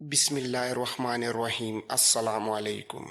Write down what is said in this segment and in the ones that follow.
بسم اللہ الرحمن الرحیم السلام علیکم۔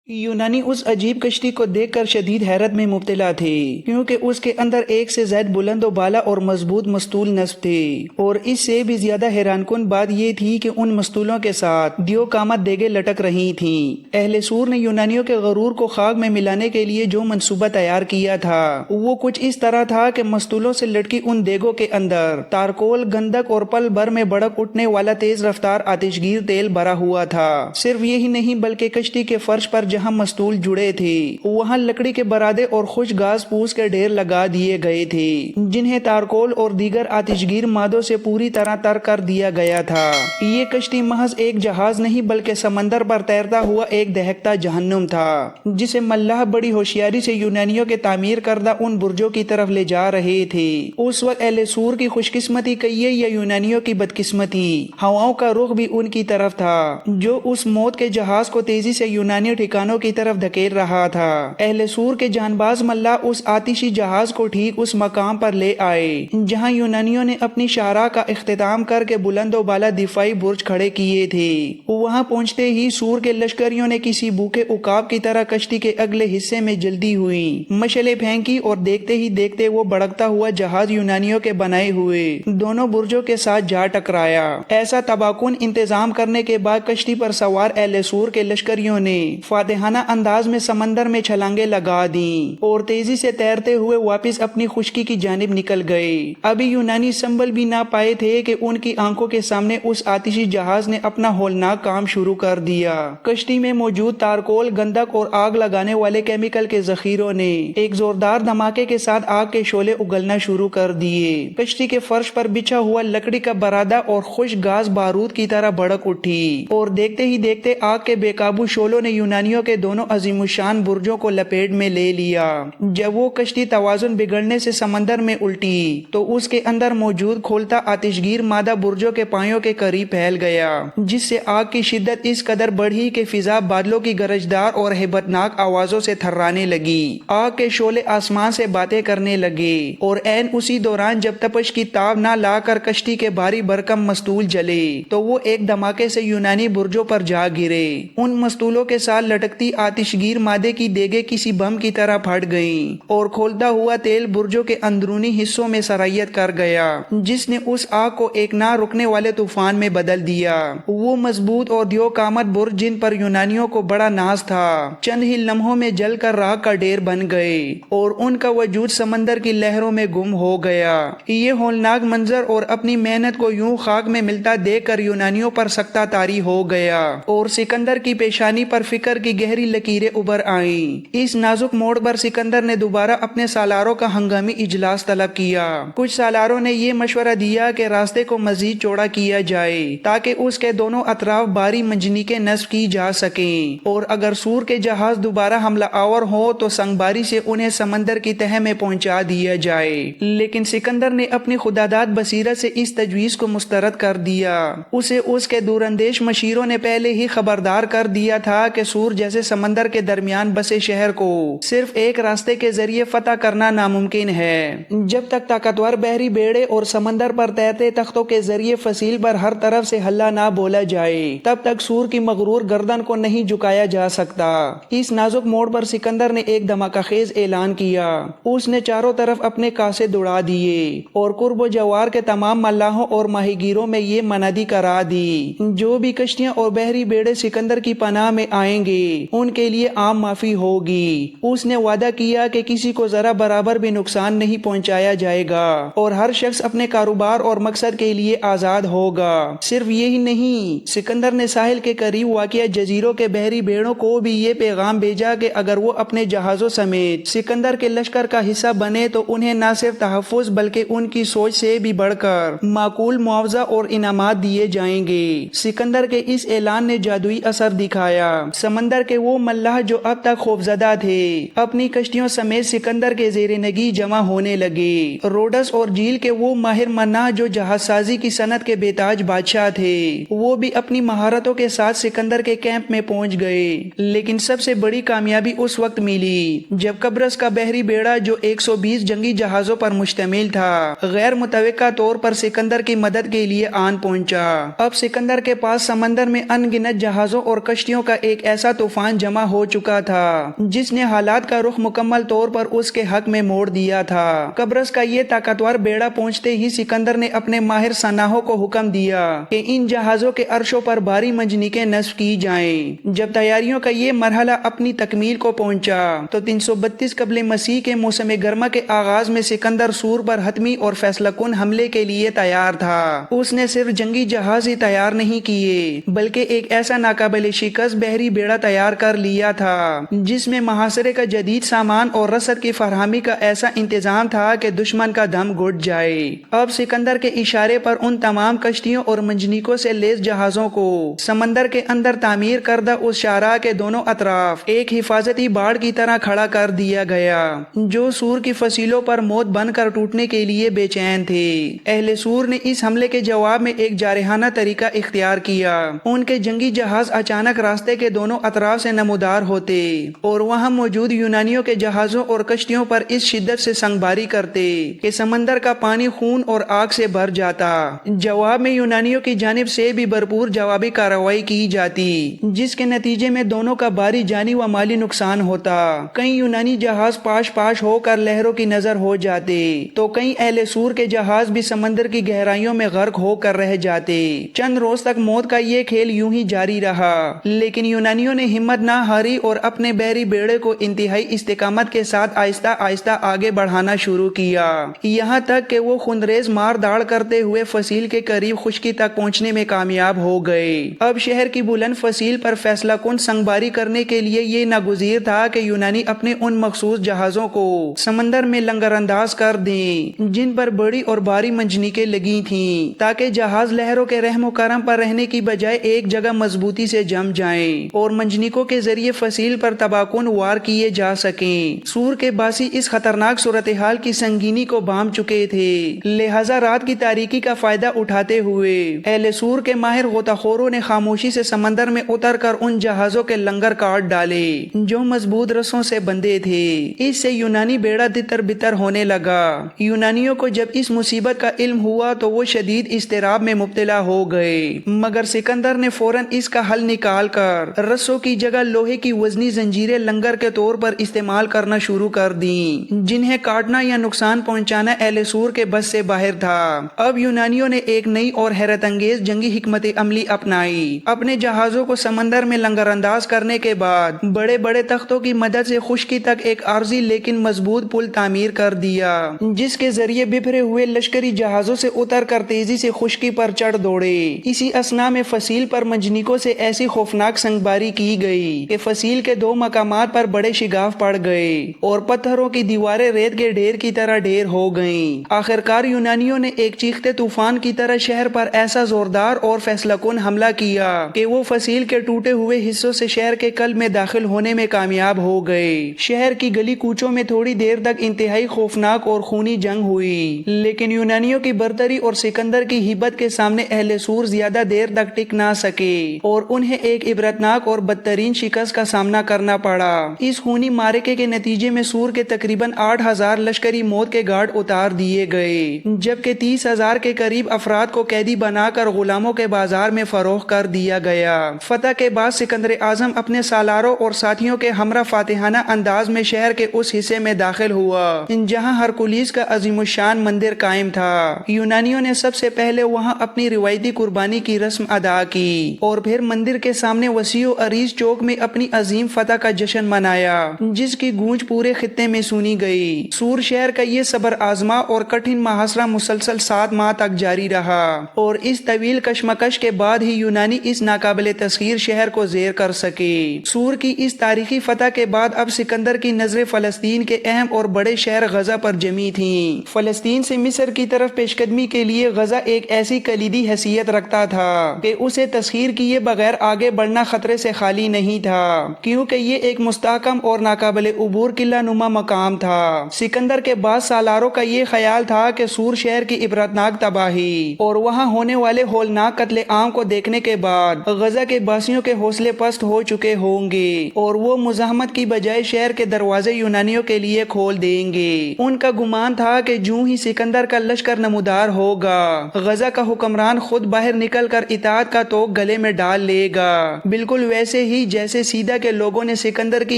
یونانی اس عجیب کشتی کو دیکھ کر شدید حیرت میں مبتلا تھے، کیونکہ اس کے اندر ایک سے زائد بلند و بالا اور مضبوط مستول نصب تھے، اور اس سے بھی زیادہ حیران کن بات یہ تھی کہ ان مستولوں کے ساتھ دیو قامت دیگیں لٹک رہی تھیں۔ اہل سور نے یونانیوں کے غرور کو خاک میں ملانے کے لیے جو منصوبہ تیار کیا تھا وہ کچھ اس طرح تھا کہ مستولوں سے لٹکی ان دیگوں کے اندر تارکول، گندک اور پل بھر میں بڑک اٹھنے والا تیز رفتار آتشگیر تیل بھرا ہوا تھا۔ صرف یہی نہیں بلکہ کشتی کے فرش پر جہاں مستول جڑے تھے وہاں لکڑی کے برادے اور خوش گھاس پھوس کے ڈھیر لگا دیے گئے تھے، جنہیں تارکول اور دیگر آتشگیر مادوں سے پوری طرح تر کر دیا گیا تھا۔ یہ کشتی محض ایک جہاز نہیں بلکہ سمندر پر تیرتا ہوا ایک دہکتا جہنم تھا، جسے ملاح بڑی ہوشیاری سے یونانیوں کے تعمیر کردہ ان برجوں کی طرف لے جا رہے تھے۔ اس وقت اہل سور کی خوش قسمتی کہیے یا یونانیوں کی بدقسمتی، ہواؤں کا رخ بھی ان کی طرف تھا، جو اس موت کے جہاز کو تیزی سے یونانی ٹھکانوں کی طرف دھکیل رہا تھا۔ اہل سور کے جانباز ملاح اس آتشی جہاز کو ٹھیک اس مقام پر لے آئے جہاں یونانیوں نے اپنی شاہراہ کا اختتام کر کے بلند و بالا دفاعی برج کھڑے کیے تھے۔ وہاں پہنچتے ہی سور کے لشکریوں نے کسی بھوکے عقاب کی طرح کشتی کے اگلے حصے میں جلدی ہوئی مشعلیں پھینکی، اور دیکھتے ہی دیکھتے وہ بڑکتا ہوا جہاز یونانیوں کے بنائے ہوئے دونوں برجوں کے ساتھ جا ٹکرایا۔ ایسا تباکن انتظام کرنے کے بعد کشتی پر سوار اہل سور کے لشکریوں نے فاتحانہ انداز میں سمندر میں چھلانگیں لگا دیں اور تیزی سے تیرتے ہوئے واپس اپنی خشکی کی جانب نکل گئے۔ ابھی یونانی سنبھل بھی نہ پائے تھے کہ ان کی آنکھوں کے سامنے اس آتشی جہاز نے اپنا ہولناک کام شروع کر دیا۔ کشتی میں موجود تارکول، گندک اور آگ لگانے والے کیمیکل کے ذخیروں نے ایک زوردار دھماکے کے ساتھ آگ کے شعلے اگلنا شروع کر دیے۔ کشتی کے فرش پر بچھا ہوا لکڑی کا برادہ اور خشک گھاس بارود کی طرح بھڑک اٹھی، اور دیکھتے ہی دیکھتے آگ کے بے قابو شعلوں نے یونانیوں کے دونوں عظیم الشان برجوں کو لپیٹ میں لے لیا۔ جب وہ کشتی توازن بگڑنے سے سمندر میں الٹی تو اس کے اندر موجود کھولتا آتشگیر مادہ برجوں کے پایوں کے قریب پھیل گیا، جس سے آگ کی شدت اس قدر بڑھی کہ فضا بادلوں کی گرجدار اور ہیبتناک آوازوں سے تھرانے لگی۔ آگ کے شعلے آسمان سے باتیں کرنے لگے، اور عین اسی دوران جب تپش کی تاب نہ لا کر کشتی کے بھاری بھرکم مستول جلے تو وہ ایک دھماکے سے یونانی برجوں پر جا گرے۔ ان مستولوں کے ساتھ لٹکتی آتشگیر مادے کی دیگیں کسی بم کی طرح پھٹ گئیں، اور کھولتا ہوا تیل برجوں کے اندرونی حصوں میں سرایت کر گیا، جس نے اس آگ کو ایک نہ رکنے والے طوفان میں بدل دیا۔ وہ مضبوط اور دیو قامت برج جن پر یونانیوں کو بڑا ناز تھا چند ہی لمحوں میں جل کر راکھ کا ڈھیر بن گئے، اور ان کا وجود سمندر کی لہروں میں گم ہو گیا۔ یہ ہولناک منظر اور اپنی محنت کو یوں خاک میں ملتا دیکھ کر یونانیوں پر سکتہ طاری ہو گیا، اور سکندر کی پیشانی پر فکر کی گہری لکیریں ابھر آئیں۔ اس نازک موڑ پر سکندر نے دوبارہ اپنے سالاروں کا ہنگامی اجلاس طلب کیا۔ کچھ سالاروں نے یہ مشورہ دیا کہ راستے کو مزید چوڑا کیا جائے تاکہ اس کے دونوں اطراف بھاری منجنیقیں نصب کی جا سکیں، اور اگر سور کے جہاز دوبارہ حملہ آور ہو تو سنگباری سے انہیں سمندر کی تہہ میں پہنچا دیا جائے۔ لیکن سکندر نے اپنی خداداد بصیرت سے اس تجویز کو مسترد کر دیا۔ اسے اس کے دوراندیش مشیروں نے پہلے ہی خبردار کر دیا تھا کہ سور جیسے سمندر کے درمیان بسے شہر کو صرف ایک راستے کے ذریعے فتح کرنا ناممکن ہے۔ جب تک طاقتور بحری بیڑے اور سمندر پر تیرتے تختوں کے ذریعے فصیل پر ہر طرف سے ہلا نہ بولا جائے تب تک سور کی مغرور گردن کو نہیں جھکایا جا سکتا۔ اس نازک موڑ پر سکندر نے ایک دھماکہ خیز اعلان کیا۔ اس نے چاروں طرف اپنے کاسے دوڑا دیے اور قرب و جوار کے تمام ملاحوں اور ماہی گیروں میں یہ منادی کرا دی جو بھی کشتیاں اور بحری بیڑے سکندر کی پناہ میں آئیں گے ان کے لیے عام معافی ہوگی۔ اس نے وعدہ کیا کہ کسی کو ذرا برابر بھی نقصان نہیں پہنچایا جائے گا، اور ہر شخص اپنے کاروبار اور مقصد کے لیے آزاد ہوگا۔ صرف یہی نہیں، سکندر نے ساحل کے قریب واقع جزیروں کے بحری بیڑوں کو بھی یہ پیغام بھیجا کہ اگر وہ اپنے جہازوں سمیت سکندر کے لشکر کا حصہ بنے تو انہیں نہ صرف تحفظ بلکہ ان کی سوچ سے بھی بڑھ کر معقول معاوضہ اور انعامات دیے جائیں گے۔ سکندر کے اس اعلان نے جادوئی اثر دکھایا۔ سمندر کہ وہ ملاح جو اب تک خوفزدہ تھے اپنی کشتیوں سمیت سکندر کے زیر نگی جمع ہونے لگے۔ روڈس اور جیل کے وہ ماہر مناہ جو جہاز سازی کی صنعت کے بیتاج بادشاہ تھے وہ بھی اپنی مہارتوں کے ساتھ سکندر کے کیمپ میں پہنچ گئے، لیکن سب سے بڑی کامیابی اس وقت ملی جب قبرص کا بحری بیڑا جو 120 جنگی جہازوں پر مشتمل تھا غیر متوقع طور پر سکندر کی مدد کے لیے آن پہنچا۔ اب سکندر کے پاس سمندر میں ان گنت جہازوں اور کشتیوں کا ایک ایسا طوفان جمع ہو چکا تھا جس نے حالات کا رخ مکمل طور پر اس کے حق میں موڑ دیا تھا۔ قبرص کا یہ طاقتور بیڑا پہنچتے ہی سکندر نے اپنے ماہر صناحوں کو حکم دیا کہ ان جہازوں کے عرشوں پر بھاری منجنیقیں نصب کی جائیں۔ جب تیاریوں کا یہ مرحلہ اپنی تکمیل کو پہنچا تو 332 قبل مسیح کے موسم گرما کے آغاز میں سکندر سور پر حتمی اور فیصلہ کن حملے کے لیے تیار تھا۔ اس نے صرف جنگی جہاز ہی تیار نہیں کیے بلکہ ایک ایسا ناقابل شکست بحری بیڑا تیار کر لیا تھا جس میں محاصرے کا جدید سامان اور رسد کی فراہمی کا ایسا انتظام تھا کہ دشمن کا دم گھٹ جائے۔ اب سکندر کے اشارے پر ان تمام کشتیوں اور منجنیقوں سے لیس جہازوں کو سمندر کے اندر تعمیر کردہ اس شاہراہ کے دونوں اطراف ایک حفاظتی باڑ کی طرح کھڑا کر دیا گیا جو سور کی فصیلوں پر موت بن کر ٹوٹنے کے لیے بے چین تھے۔ اہل سور نے اس حملے کے جواب میں ایک جارحانہ طریقہ اختیار کیا۔ ان کے جنگی جہاز اچانک راستے کے دونوں اطراف سے نمودار ہوتے اور وہاں موجود یونانیوں کے جہازوں اور کشتیوں پر اس شدت سے سنگباری کرتے کہ سمندر کا پانی خون اور آگ سے بھر جاتا۔ جواب میں یونانیوں کی جانب سے بھی بھرپور جوابی کارروائی کی جاتی جس کے نتیجے میں دونوں کا بھاری جانی و مالی نقصان ہوتا۔ کئی یونانی جہاز پاش پاش ہو کر لہروں کی نظر ہو جاتے تو کئی اہل سور کے جہاز بھی سمندر کی گہرائیوں میں غرق ہو کر رہ جاتے۔ چند روز تک موت کا یہ کھیل یوں ہی جاری رہا لیکن یونانیوں نے ہمت نہ ہاری اور اپنے بحری بیڑے کو انتہائی استقامت کے ساتھ آہستہ آہستہ آگے بڑھانا شروع کیا، یہاں تک کہ وہ خونریز مار داڑ کرتے ہوئے فصیل کے قریب خشکی تک پہنچنے میں کامیاب ہو گئے۔ اب شہر کی بلند فصیل پر فیصلہ کن سنگباری کرنے کے لیے یہ ناگزیر تھا کہ یونانی اپنے ان مخصوص جہازوں کو سمندر میں لنگر انداز کر دیں جن پر بڑی اور بھاری منجنیقیں لگی تھیں تاکہ جہاز لہروں کے رحم و کرم پر رہنے کی بجائے ایک جگہ مضبوطی سے جم جائیں اور منجنیقوں کے ذریعے فصیل پر تباہ کن وار کیے جا سکیں۔ سور کے باسی اس خطرناک صورتحال کی سنگینی کو بام چکے تھے، لہذا رات کی تاریکی کا فائدہ اٹھاتے ہوئے اہل سور کے ماہر غوطہ خوروں نے خاموشی سے سمندر میں اتر کر ان جہازوں کے لنگر کاٹ ڈالے جو مضبوط رسوں سے بندھے تھے۔ اس سے یونانی بیڑا تتر بتر ہونے لگا۔ یونانیوں کو جب اس مصیبت کا علم ہوا تو وہ شدید اضطراب میں مبتلا ہو گئے، مگر سکندر نے فوراً اس کا حل نکال کر رسوں کی جگہ لوہے کی وزنی زنجیریں لنگر کے طور پر استعمال کرنا شروع کر دیں جنہیں کاٹنا یا نقصان پہنچانا اہل سور کے بس سے باہر تھا۔ اب یونانیوں نے ایک نئی اور حیرت انگیز جنگی حکمت عملی اپنائی۔ اپنے جہازوں کو سمندر میں لنگر انداز کرنے کے بعد بڑے بڑے تختوں کی مدد سے خشکی تک ایک عارضی لیکن مضبوط پل تعمیر کر دیا جس کے ذریعے بکھرے ہوئے لشکری جہازوں سے اتر کر تیزی سے خشکی پر چڑھ دوڑے۔ اسی اثنا میں فصیل پر منجنیقوں سے ایسی خوفناک سنگباری کی گئی کہ فصیل کے دو مقامات پر بڑے شگاف پڑ گئے اور پتھروں کی دیواریں ریت کے ڈھیر کی طرح ڈھیر ہو گئیں۔ آخرکار یونانیوں نے ایک چیختے طوفان کی طرح شہر پر ایسا زوردار اور فیصلہ کن حملہ کیا کہ وہ فصیل کے ٹوٹے ہوئے حصوں سے شہر کے قلب میں داخل ہونے میں کامیاب ہو گئے۔ شہر کی گلی کوچوں میں تھوڑی دیر تک انتہائی خوفناک اور خونی جنگ ہوئی، لیکن یونانیوں کی برتری اور سکندر کی ہیبت کے سامنے اہل سور زیادہ دیر تک ٹک نہ سکے اور انہیں ایک عبرتناک اور بدترین شکست کا سامنا کرنا پڑا۔ اس خونی معرکے کے نتیجے میں سور کے تقریباً 8,000 لشکری موت کے گھاٹ اتار دیے گئے، جبکہ 30,000 کے قریب افراد کو قیدی بنا کر غلاموں کے بازار میں فروخت کر دیا گیا۔ فتح کے بعد سکندر اعظم اپنے سالاروں اور ساتھیوں کے ہمراہ فاتحانہ انداز میں شہر کے اس حصے میں داخل ہوا جہاں ہرکولیس کا عظیم الشان مندر قائم تھا۔ یونانیوں نے سب سے پہلے وہاں اپنی روایتی قربانی کی رسم ادا کی اور پھر مندر کے سامنے وسیع و عریض چوک میں اپنی عظیم فتح کا جشن منایا جس کی گونج پورے خطے میں سنی گئی۔ سور شہر کا یہ صبر آزما اور کٹھن محاصرہ مسلسل 7 ماہ تک جاری رہا اور اس طویل کشمکش کے بعد ہی یونانی اس ناقابل تسخیر شہر کو زیر کر سکے۔ سور کی اس تاریخی فتح کے بعد اب سکندر کی نظریں فلسطین کے اہم اور بڑے شہر غزہ پر جمی تھیں۔ فلسطین سے مصر کی طرف پیش قدمی کے لیے غزہ ایک ایسی کلیدی حیثیت رکھتا تھا کہ اسے تسخیر کیے بغیر آگے بڑھنا خطرے سے خالی نہیں تھا کیونکہ یہ ایک مستحکم اور ناقابل عبور قلعہ نما مقام تھا۔ سکندر کے بعد سالاروں کا یہ خیال تھا کہ سور شہر کی عبرتناک تباہی اور وہاں ہونے والے ہولناک قتل عام کو دیکھنے کے بعد غزہ کے باسیوں کے حوصلے پست ہو چکے ہوں گے اور وہ مزاحمت کی بجائے شہر کے دروازے یونانیوں کے لیے کھول دیں گے۔ ان کا گمان تھا کہ جوں ہی سکندر کا لشکر نمودار ہوگا غزہ کا حکمران خود باہر نکل کر اطاعت کا توق گلے میں ڈال لے گا، بالکل ویسے ہی جیسے سیدھا کے لوگوں نے سکندر کی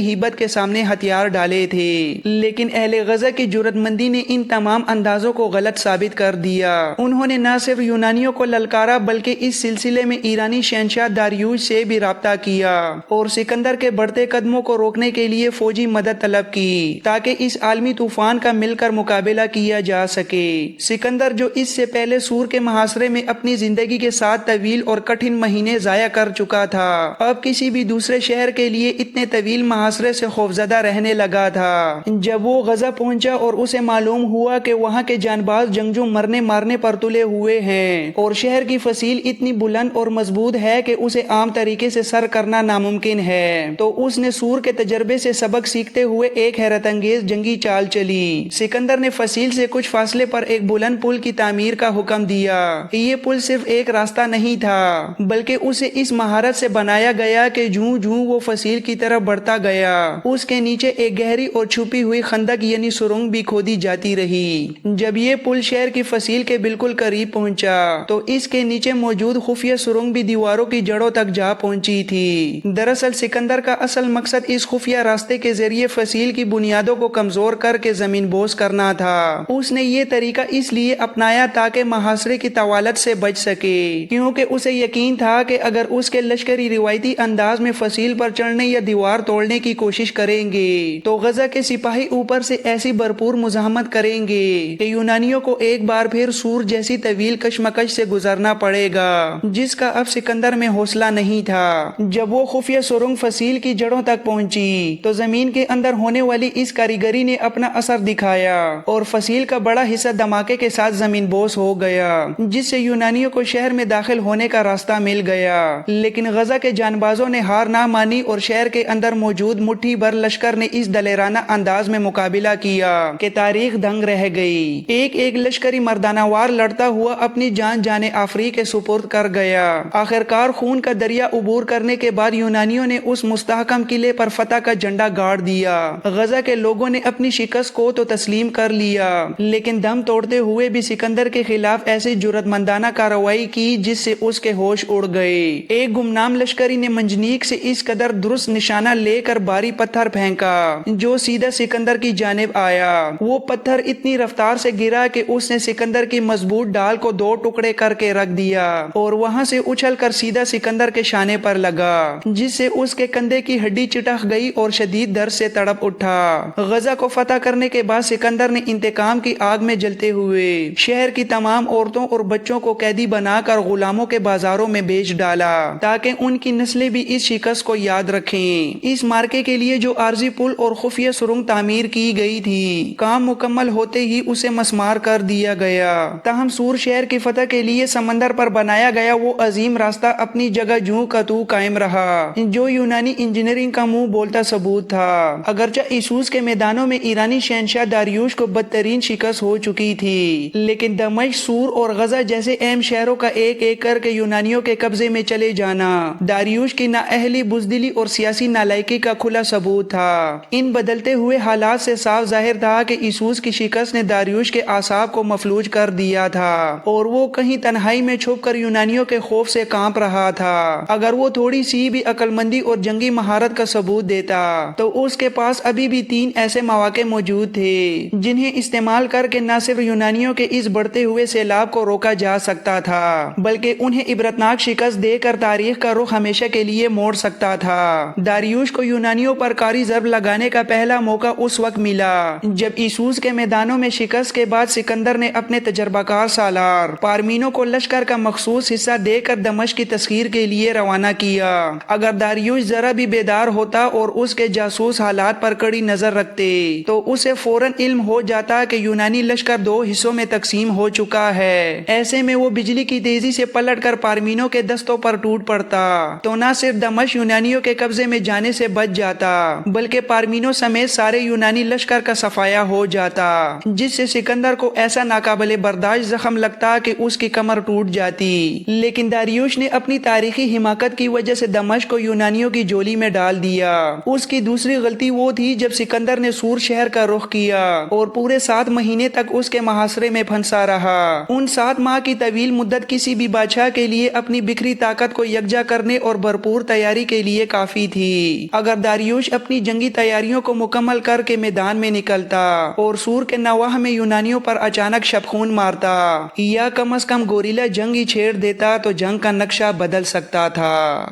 ہیبت کے سامنے ہتھیار ڈالے تھے۔ لیکن اہل غزہ کی جرأت مندی نے ان تمام اندازوں کو غلط ثابت کر دیا۔ انہوں نے نہ صرف یونانیوں کو للکارا بلکہ اس سلسلے میں ایرانی شہنشاہ داریوش سے بھی رابطہ کیا اور سکندر کے بڑھتے قدموں کو روکنے کے لیے فوجی مدد طلب کی تاکہ اس عالمی طوفان کا مل کر مقابلہ کیا جا سکے۔ سکندر جو اس سے پہلے سور کے محاصرے میں اپنی زندگی کے 7 طویل اور کٹھن مہینے ضائع کر چکا تھا، اب کسی بھی دوسرے شہر کے لیے اتنے طویل محاصرے سے خوفزدہ رہنے لگا تھا۔ جب وہ غزہ پہنچا اور اسے معلوم ہوا کہ وہاں کے جانباز جنگجو مرنے مارنے پر تلے ہوئے ہیں اور شہر کی فصیل اتنی بلند اور مضبوط ہے کہ اسے عام طریقے سے سر کرنا ناممکن ہے، تو اس نے سور کے تجربے سے سبق سیکھتے ہوئے ایک حیرت انگیز جنگی چال چلی۔ سکندر نے فصیل سے کچھ فاصلے پر ایک بلند پل کی تعمیر کا حکم دیا۔ یہ پل صرف ایک راستہ نہیں تھا بلکہ اسے اس مہارت سے بنایا گیا کہ جوں جوں وہ فصیل کی طرف بڑھتا گیا اس کے نیچے ایک گہری اور چھپی ہوئی خندق یعنی سرنگ بھی کھودی جاتی رہی۔ جب یہ پل شہر کی فصیل کے بالکل قریب پہنچا تو اس کے نیچے موجود خفیہ سرنگ بھی دیواروں کی جڑوں تک جا پہنچی تھی۔ دراصل سکندر کا اصل مقصد اس خفیہ راستے کے ذریعے فصیل کی بنیادوں کو کمزور کر کے زمین بوس کرنا تھا۔ اس نے یہ طریقہ اس لیے اپنایا تاکہ محاصرے کی طوالت سے بچ سکے، کیونکہ اسے یقین تھا کہ اگر اس کے لشکری روایتی انداز میں فصیل پر چڑھنے یا دیوار توڑنے کی کوشش کریں گے تو غزہ کے سپاہی اوپر سے ایسی بھرپور مزاحمت کریں گے کہ یونانیوں کو ایک بار پھر سور جیسی طویل کشمکش سے گزرنا پڑے گا، جس کا اب سکندر میں حوصلہ نہیں تھا۔ جب وہ خفیہ سرنگ فصیل کی جڑوں تک پہنچی تو زمین کے اندر ہونے والی اس کاریگری نے اپنا اثر دکھایا اور فصیل کا بڑا حصہ دھماکے کے ساتھ زمین بوس ہو گیا، جس سے یونانیوں کو شہر میں داخل ہونے کا راستہ مل گیا۔ لیکن غزہ کے جانبازوں نے ہار نہ مانی اور شہر کے اندر موجود مٹھی بھر لشکر نے اس دلیرانہ انداز میں مقابلہ کیا کہ تاریخ دنگ رہ گئی۔ ایک ایک لشکری مردانہ وار لڑتا ہوا اپنی جان جانے آفری کے سپرد کر گیا۔ آخرکار خون کا دریا عبور کرنے کے بعد یونانیوں نے اس مستحکم قلعے پر فتح کا جھنڈا گاڑ دیا۔ غزہ کے لوگوں نے اپنی شکست کو تو تسلیم کر لیا لیکن دم توڑتے ہوئے بھی سکندر کے خلاف ایسی جرأت مندانہ کارروائی کی جس سے اس کے ہوش اڑ گئے۔ ایک گمنام لشکری نے منجنیق سے اس قدر درست نشانہ لے کر بھاری پتھر پھینکا جو سیدھا سکندر کی جانب آیا۔ وہ پتھر اتنی رفتار سے گرا کہ اس نے سکندر کی مضبوط ڈال کو 2 ٹکڑے کر کے رکھ دیا اور وہاں سے اچھل کر سیدھا سکندر کے شانے پر لگا، جس سے اس کے کندھے کی ہڈی چٹک گئی اور شدید درد سے تڑپ اٹھا۔ غزہ کو فتح کرنے کے بعد سکندر نے انتقام کی آگ میں جلتے ہوئے شہر کی تمام عورتوں اور بچوں کو قیدی بنا کر غلاموں کے بازاروں میں بیچ ڈالا تاکہ ان کی نسلیں بھی اس شکست کو یاد رکھیں۔ اس مارکے کے لیے جو عارضی پل اور خفیہ سرنگ تعمیر کی گئی تھی، کام مکمل ہوتے ہی اسے مسمار کر دیا گیا۔ تاہم سور شہر کی فتح کے لیے سمندر پر بنایا گیا وہ عظیم راستہ اپنی جگہ جوں کا توں قائم رہا، جو یونانی انجینئرنگ کا منہ بولتا ثبوت تھا۔ اگرچہ اسوس کے میدانوں میں ایرانی شہنشاہ داریوش کو بدترین شکست ہو چکی تھی، لیکن دمشق، سور اور غزہ جیسے اہم شہروں کا ایک ایک کر کے یونانیوں کے قبضے میں چلے جانا داریوش کی نااہلی، بزدلی اور سیاسی نالائکی کا کھلا ثبوت تھا۔ ان بدلتے ہوئے حالات سے صاف ظاہر تھا کہ اسوس کی شکست نے داریوش کے اعصاب کو مفلوج کر دیا تھا اور وہ کہیں تنہائی میں چھپ کر یونانیوں کے خوف سے کانپ رہا تھا۔ اگر وہ تھوڑی سی بھی عقل مندی اور جنگی مہارت کا ثبوت دیتا تو اس کے پاس ابھی بھی 3 ایسے مواقع موجود تھے جنہیں استعمال کر کے نہ صرف یونانیوں کے اس بڑھتے ہوئے سیلاب کو روکا جا سکتا تھا بلکہ انہیں عبرتناک شکست دے کر تاریخ کا رخ ہمیشہ کے لیے موڑ سکتا تھا۔ داریوش کو یونانیوں پر کاری ضرب لگانے کا پہلا موقع اس وقت ملا جب اسوس کے میدانوں میں شکست کے بعد سکندر نے اپنے تجربہ کار سالار پارمینوں کو لشکر کا مخصوص حصہ دے کر دمشق کی تسخیر کے لیے روانہ کیا۔ اگر داریوش ذرا بھی بیدار ہوتا اور اس کے جاسوس حالات پر کڑی نظر رکھتے تو اسے فوراً علم ہو جاتا کہ یونانی لشکر 2 حصوں میں تقسیم ہو چکا ہے۔ ایسے میں وہ بجلی کی تیزی سے پلٹ کر پارمینوں کے دستوں پر ٹوٹ پڑتا تو نہ صرف دمشق دمشق یونانیوں کے قبضے میں جانے سے بچ جاتا، بلکہ پارمینوں سمیت سارے یونانی لشکر کا صفایا ہو جاتا، جس سے سکندر کو ایسا ناقابل برداشت زخم لگتا کہ اس کی کمر ٹوٹ جاتی۔ لیکن داریوش نے اپنی تاریخی حماقت کی وجہ سے دمشق کو یونانیوں کی جولی میں ڈال دیا۔ اس کی دوسری غلطی وہ تھی جب سکندر نے سور شہر کا رخ کیا اور پورے 7 مہینے تک اس کے محاصرے میں پھنسا رہا۔ ان 7 ماہ کی طویل مدت کسی بھی بادشاہ کے لیے اپنی بکھری طاقت کو یکجا کرنے اور بھرپور تیاری کے لیے کافی تھی۔ اگر داریوش اپنی جنگی تیاریوں کو مکمل کر کے میدان میں نکلتا اور سور کے نواح میں یونانیوں پر اچانک شبخون مارتا یا کم از کم گوریلا جنگ ہی چھیڑ دیتا تو جنگ کا نقشہ بدل سکتا تھا۔